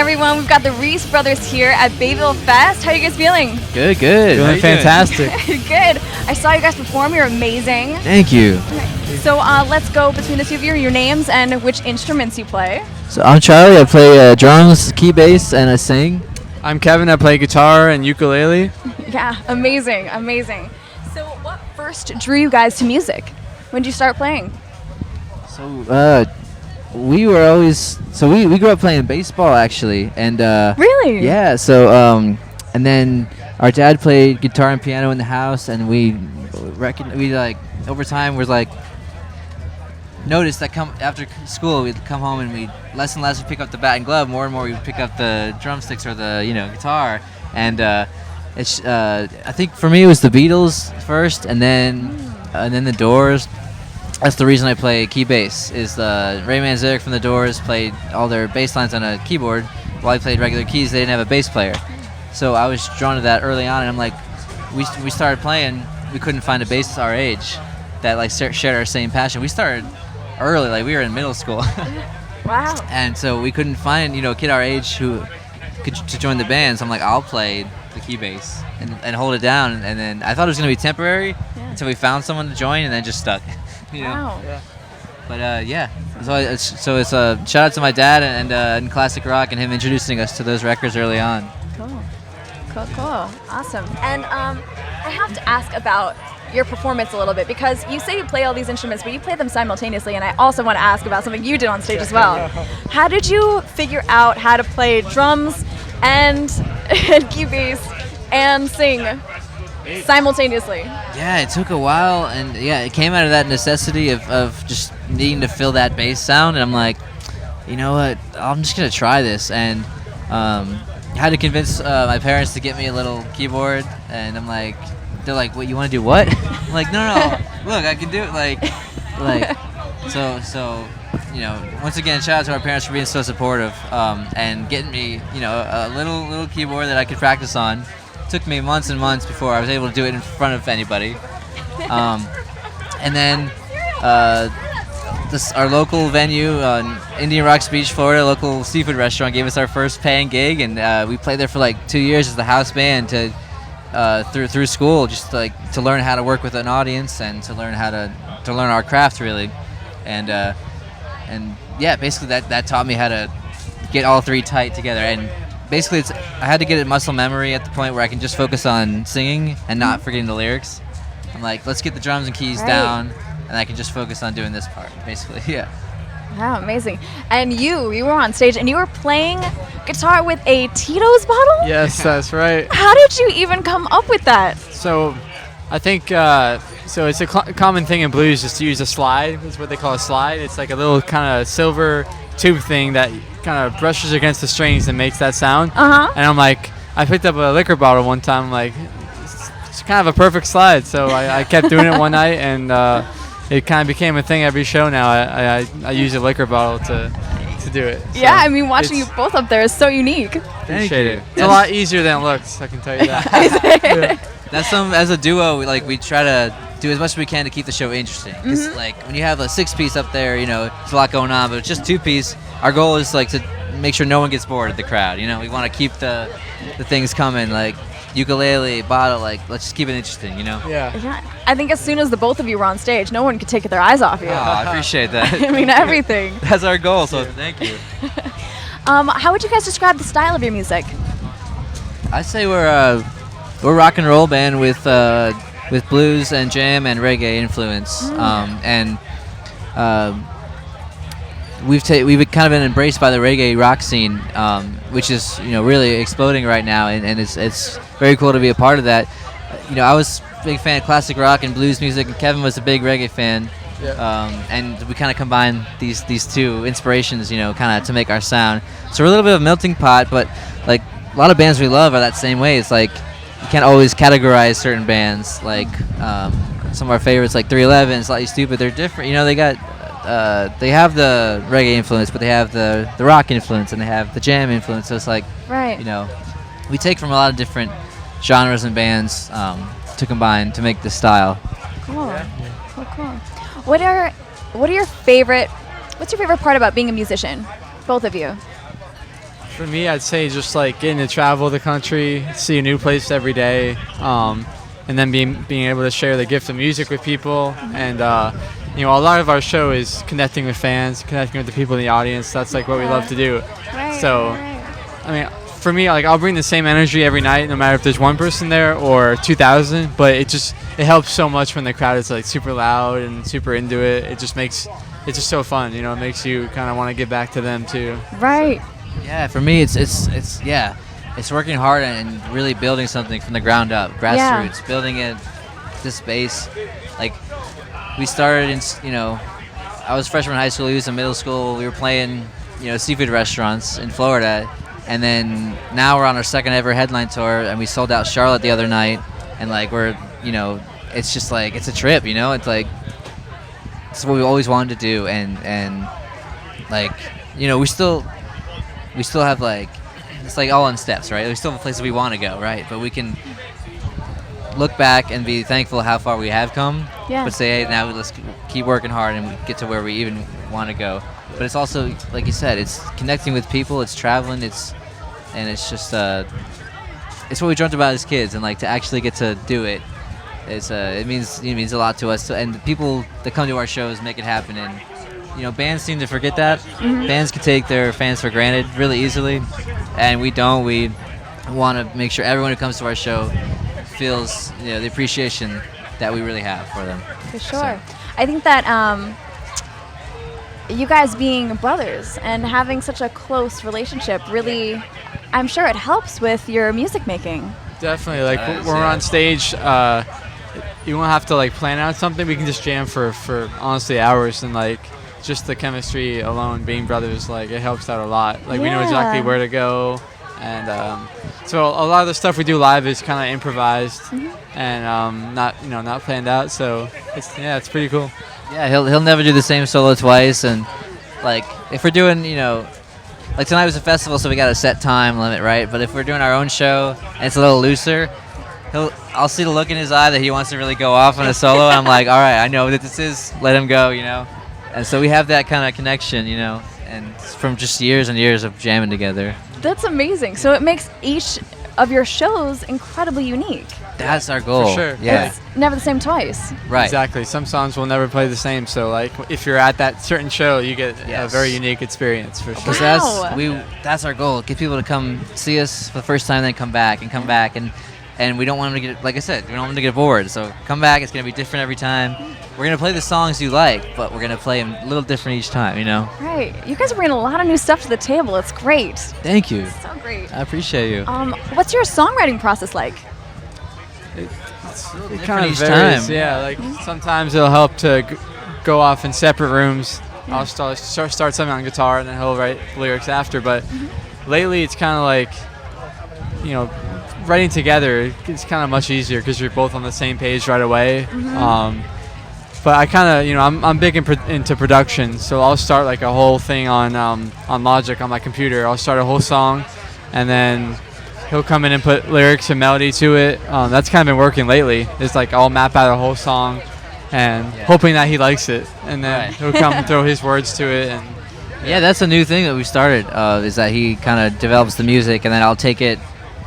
everyone. We've got the RIES Brothers here at Bayville Fest. How are you guys feeling? Good. Feeling fantastic. Good. I saw you guys perform. You're amazing. Thank you. So let's go between the two of you, your names and which instruments you play. So I'm Charlie. I play drums, key bass, and I sing. I'm Kevin. I play guitar and ukulele. Yeah, amazing. So what first drew you guys to music? When did you start playing? So we were always we grew up playing baseball actually, and Really? yeah. So and then our dad played guitar and piano in the house, and we like over time was like noticed that after school we'd come home and we'd less and less we'd pick up the bat and glove, more and more we'd pick up the drumsticks or the guitar, and it's I think for me it was the Beatles first, and then the Doors. That's the reason I play key bass. Is Ray Manzarek from the Doors played all their bass lines on a keyboard, while I played regular keys. They didn't have a bass player, so I was drawn to that early on. And I'm like, we started playing. We couldn't find a bassist our age that like shared our same passion. We started early, like we were in middle school. Wow. And so we couldn't find a kid our age who could to join the band. So I'm like, I'll play the key bass and hold it down. And then I thought it was gonna be temporary until we found someone to join, and then just stuck. Wow. Yeah. But yeah, so it's a shout out to my dad and classic rock and him introducing us to those records early on. Cool. Awesome. And I have to ask about your performance a little bit, because you say you play all these instruments, but you play them simultaneously, and I also want to ask about something you did on stage as well. How did you figure out how to play drums and key bass and sing simultaneously? Yeah, it took a while, and it came out of that necessity of just needing to fill that bass sound, and I'm like, you know what, I'm just gonna try this, and had to convince my parents to get me a little keyboard, and I'm like, they're like, what, you want to do what? I'm like, no, look, I can do it, like so once again, shout out to our parents for being so supportive, and getting me a little keyboard that I could practice on. Took me months and months before I was able to do it in front of anybody. And then our local venue, Indian Rocks Beach, Florida, local seafood restaurant, gave us our first paying gig, and we played there for like 2 years as the house band through school, just to learn how to work with an audience and to learn how to learn our craft really, and yeah, basically that taught me how to get all three tight together. And basically, I had to get it muscle memory at the point where I can just focus on singing and not forgetting the lyrics. I'm like, let's get the drums and keys down, and I can just focus on doing this part, basically. Yeah. Wow, amazing. And you were on stage, and you were playing guitar with a Tito's bottle? Yes, that's right. How did you even come up with that? So I think so it's a common thing in blues just to use a slide. It's what they call a slide. It's like a little kind of silver tube thing that kind of brushes against the strings and makes that sound. Uh-huh. And I'm like, I picked up a liquor bottle one time. I'm like, it's kind of a perfect slide. So I kept doing it one night, and it kind of became a thing every show now. I use a liquor bottle to do it. So yeah, I mean, watching you both up there is so unique. Appreciate it. It's a lot easier than it looks, I can tell you that. Yeah. That's as a duo, we try to do as much as we can to keep the show interesting. Because when you have a 6-piece up there, there's a lot going on, but it's just 2-piece. Our goal is to make sure no one gets bored at the crowd. We want to keep the things coming, like ukulele, bottle, let's just keep it interesting, Yeah. I think as soon as the both of you were on stage, no one could take their eyes off you. Oh, I appreciate that. I mean, everything. That's our goal, so thank you. How would you guys describe the style of your music? I'd say we're a rock and roll band with blues and jam and reggae influence, and we've kind of been embraced by the reggae rock scene, which is really exploding right now, and it's very cool to be a part of that. I was a big fan of classic rock and blues music, and Kevin was a big reggae fan. And we kind of combine these two inspirations, kind of to make our sound. So we're a little bit of a melting pot, but like a lot of bands we love are that same way. It's like you can't always categorize certain bands. Like some of our favorites, like 311, Slightly Stupid, they're different. They have the reggae influence, but they have the rock influence, and they have the jam influence. So it's like, we take from a lot of different genres and bands to combine to make this style. Cool. What's your favorite part about being a musician? Both of you. For me, I'd say just like getting to travel the country, see a new place every day, and then being able to share the gift of music with people. And a lot of our show is connecting with fans, connecting with the people in the audience. That's like what we love to do. Right, So, right. I mean, for me, like I'll bring the same energy every night, no matter if there's one person there or 2,000. But it helps so much when the crowd is like super loud and super into it. It's just so fun. It makes you kind of want to get back to them too. Right. Yeah, for me, it's working hard and really building something from the ground up, grassroots, building this space. Like we started I was freshman in high school, he was in middle school. We were playing, seafood restaurants in Florida, and then now we're on our second ever headline tour, and we sold out Charlotte the other night, and like we're, it's just like it's a trip, It's like it's what we always wanted to do, and like we still have like it's like all in steps, right? We still have places we want to go, right? But we can look back and be thankful how far we have come. Yeah. But say, hey, now let's keep working hard and we get to where we even want to go. But it's also, like you said, it's connecting with people, it's traveling, it's just it's what we dreamt about as kids, and like to actually get to do it, it means a lot to us. And the people that come to our shows make it happen. And bands seem to forget that. Mm-hmm. Bands can take their fans for granted really easily, and we don't. We want to make sure everyone who comes to our show feels the appreciation that we really have for them. For sure. I think that you guys being brothers and having such a close relationship really, I'm sure it helps with your music making. Definitely. Like when we're on stage, you won't have to like plan out something. We can just jam for honestly hours, and like just the chemistry alone, being brothers, like it helps out a lot. Like we know exactly where to go, and so a lot of the stuff we do live is kind of improvised and not planned out. So it's pretty cool. Yeah, he'll never do the same solo twice, and like if we're doing like tonight was a festival, so we got a set time limit, right? But if we're doing our own show and it's a little looser, I'll see the look in his eye that he wants to really go off on a solo, and I'm like, all right, I know that this is, let him go, And so we have that kind of connection, and it's from just years and years of jamming together. That's amazing. So it makes each of your shows incredibly unique. That's our goal. For sure. Yeah. It's never the same twice. Right. Exactly. Some songs will never play the same. So like if you're at that certain show, you get a very unique experience for sure. Wow. That's our goal. Get people to come see us for the first time, then come back, and we don't want them to get, like I said, we don't want them to get bored. So come back. It's gonna be different every time. We're gonna play the songs you like, but we're gonna play them a little different each time. Right. You guys are bringing a lot of new stuff to the table. It's great. Thank you. So great. I appreciate you. What's your songwriting process like? It Different kind of each varies. time. Yeah, like sometimes it'll help to go off in separate rooms. I'll start something on guitar, and then he'll write lyrics after. But lately, it's kind of like, writing together is kind of much easier because you're both on the same page right away. But I kind of, I'm big into production, so I'll start like a whole thing on Logic on my computer. I'll start a whole song, and then he'll come in and put lyrics and melody to it. That's kind of been working lately. It's like I'll map out a whole song, and hoping that he likes it, and then he'll come and throw his words to it. And yeah, that's a new thing that we started. Is that he kind of develops the music, and then I'll take it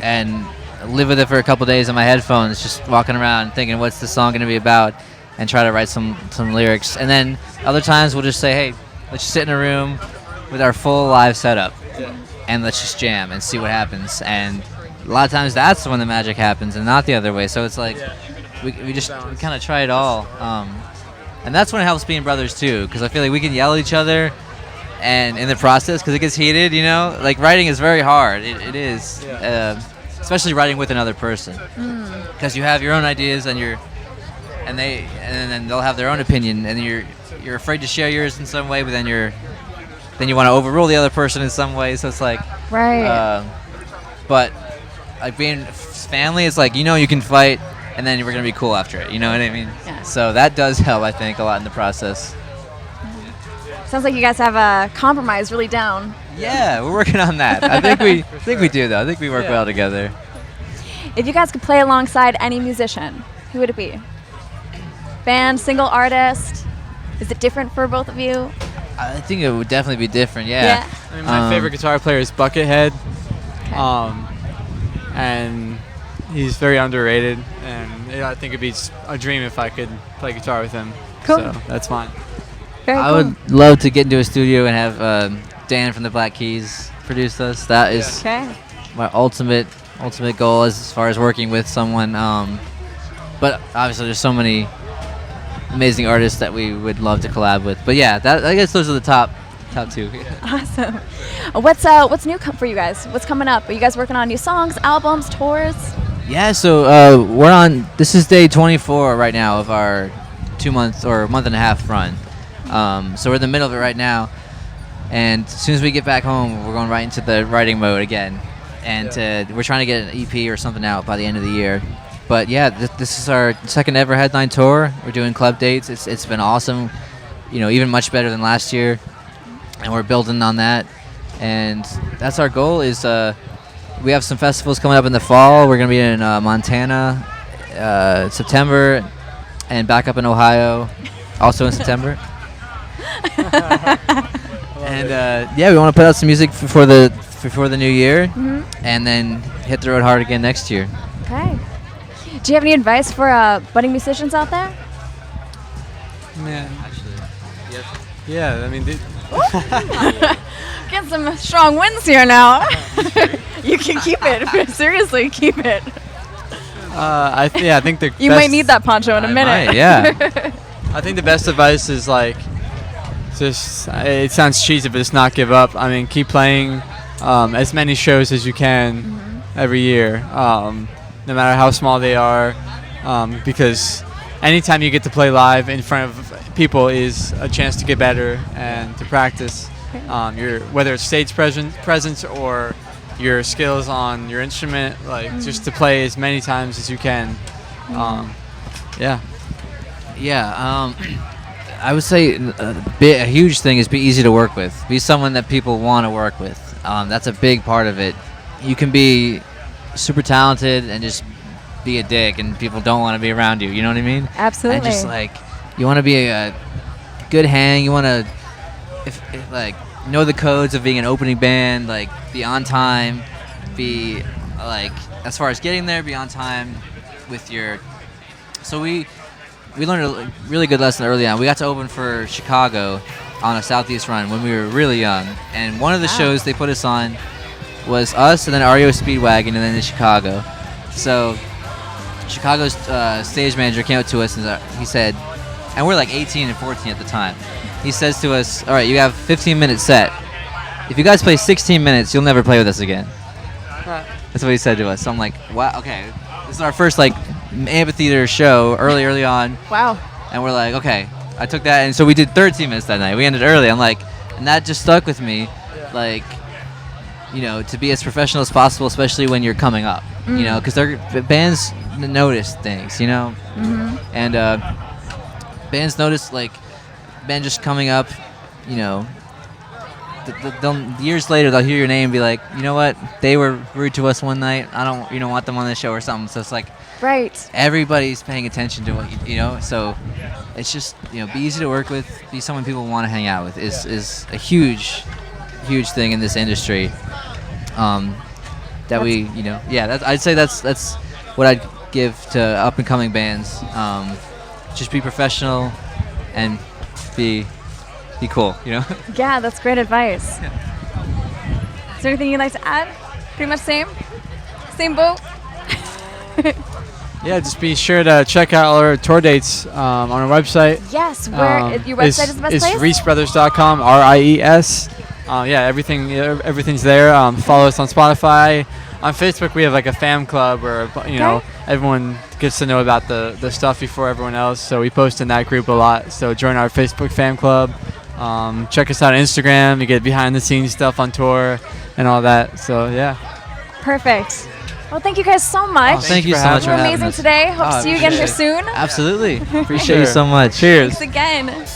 and live with it for a couple days on my headphones, just walking around thinking, what's the song going to be about, and try to write some lyrics. And then other times we'll just say, hey, let's just sit in a room with our full live setup, and let's just jam and see what happens. And a lot of times that's when the magic happens, and not the other way. So it's like we kind of try it all, and that's when it helps being brothers too, because I feel like we can yell at each other, and in the process, because it gets heated, like writing is very hard. It is, especially writing with another person, because you have your own ideas and then they'll have their own opinion, and you're afraid to share yours in some way, but then you want to overrule the other person in some way. So it's like, but like being family, it's like you can fight, and then we're gonna be cool after it. You know what I mean? Yeah. So that does help, I think, a lot in the process. Sounds like you guys have a compromise really down. Yeah, we're working on that. I think we do though. I think we work well together. If you guys could play alongside any musician, who would it be? Band, single artist? Is it different for both of you? I think it would definitely be different. Yeah. I mean, my favorite guitar player is Buckethead, Okay. and he's very underrated. And I think it'd be a dream if I could play guitar with him. Cool. So that's mine. Very I cool. would love to get into a studio and have Dan from the Black Keys produce us. That is Okay. my ultimate goal as far as working with someone. But obviously, there's so many amazing artists that we would love to collab with. But yeah, I guess those are the top two. Awesome. What's new for you guys? What's coming up? Are you guys working on new songs, albums, tours? Yeah, so we're on. This is day 24 right now of our 2 months or month and a half run. So we're in the middle of it right now, and as soon as we get back home, we're going right into the writing mode again, and we're trying to get an EP or something out by the end of the year. But yeah, this is our second ever headline tour. We're doing club dates. It's been awesome, even much better than last year, and we're building on that. And that's our goal. Is we have some festivals coming up in the fall. We're gonna be in Montana, September, and back up in Ohio, also in September. And we want to put out some music before the new year, and then hit the road hard again next year. Okay. Do you have any advice for budding musicians out there? Man. Actually, Yeah, I mean, Get some strong winds here now. You can keep it. Seriously, keep it. I think the You best, might need that poncho in a minute. might, yeah. I think the best advice is like, just it sounds cheesy, but just not give up. I mean, keep playing as many shows as you can every year, no matter how small they are, because anytime you get to play live in front of people is a chance to get better and to practice. Whether it's stage presence or your skills on your instrument, just to play as many times as you can. I would say a huge thing is be easy to work with. Be someone that people want to work with. That's a big part of it. You can be super talented and just be a dick, and people don't want to be around you. You know what I mean? Absolutely. And just you want to be a good hang. You want to, know the codes of being an opening band. Be on time. Be as far as getting there, be on time with your. So we learned a really good lesson early on. We got to open for Chicago on a Southeast run when we were really young, and one of the shows they put us on was us and then REO Speedwagon and then in Chicago. So Chicago's stage manager came up to us and he said, and we're 18 and 14 at the time. He says to us, "All right, you have 15-minute set. If you guys play 16 minutes, you'll never play with us again." That's what he said to us. So I'm like, wow, okay. This is our first amphitheater show early on. Wow. And we're like, okay. I took that, and so we did 13 minutes that night. We ended early. I'm like, and that just stuck with me, to be as professional as possible, especially when you're coming up, because bands notice things, and bands notice band just coming up, years later they'll hear your name and be like, you know what, they were rude to us one night. I don't want them on the show or something. So it's right. Everybody's paying attention to what so it's just be easy to work with, be someone people want to hang out with is a huge thing in this industry. I'd say that's what I'd give to up and coming bands. Just be professional and be cool, Yeah, that's great advice. Yeah. Is there anything you'd like to add? Pretty much same boat. Yeah, just be sure to check out all our tour dates on our website. Yes, where your website is the best place? It's RIESBrothers.com, RIES. Everything's there. Follow us on Spotify. On Facebook, we have a fan club where everyone gets to know about the stuff before everyone else. So we post in that group a lot. So join our Facebook fan club. Check us out on Instagram. You get behind the scenes stuff on tour and all that. So yeah. Perfect. Well, thank you guys so much. Thank you so much for You were having amazing us. today. Hope to see you again here soon. Absolutely. Appreciate you so much. Cheers. Thanks again.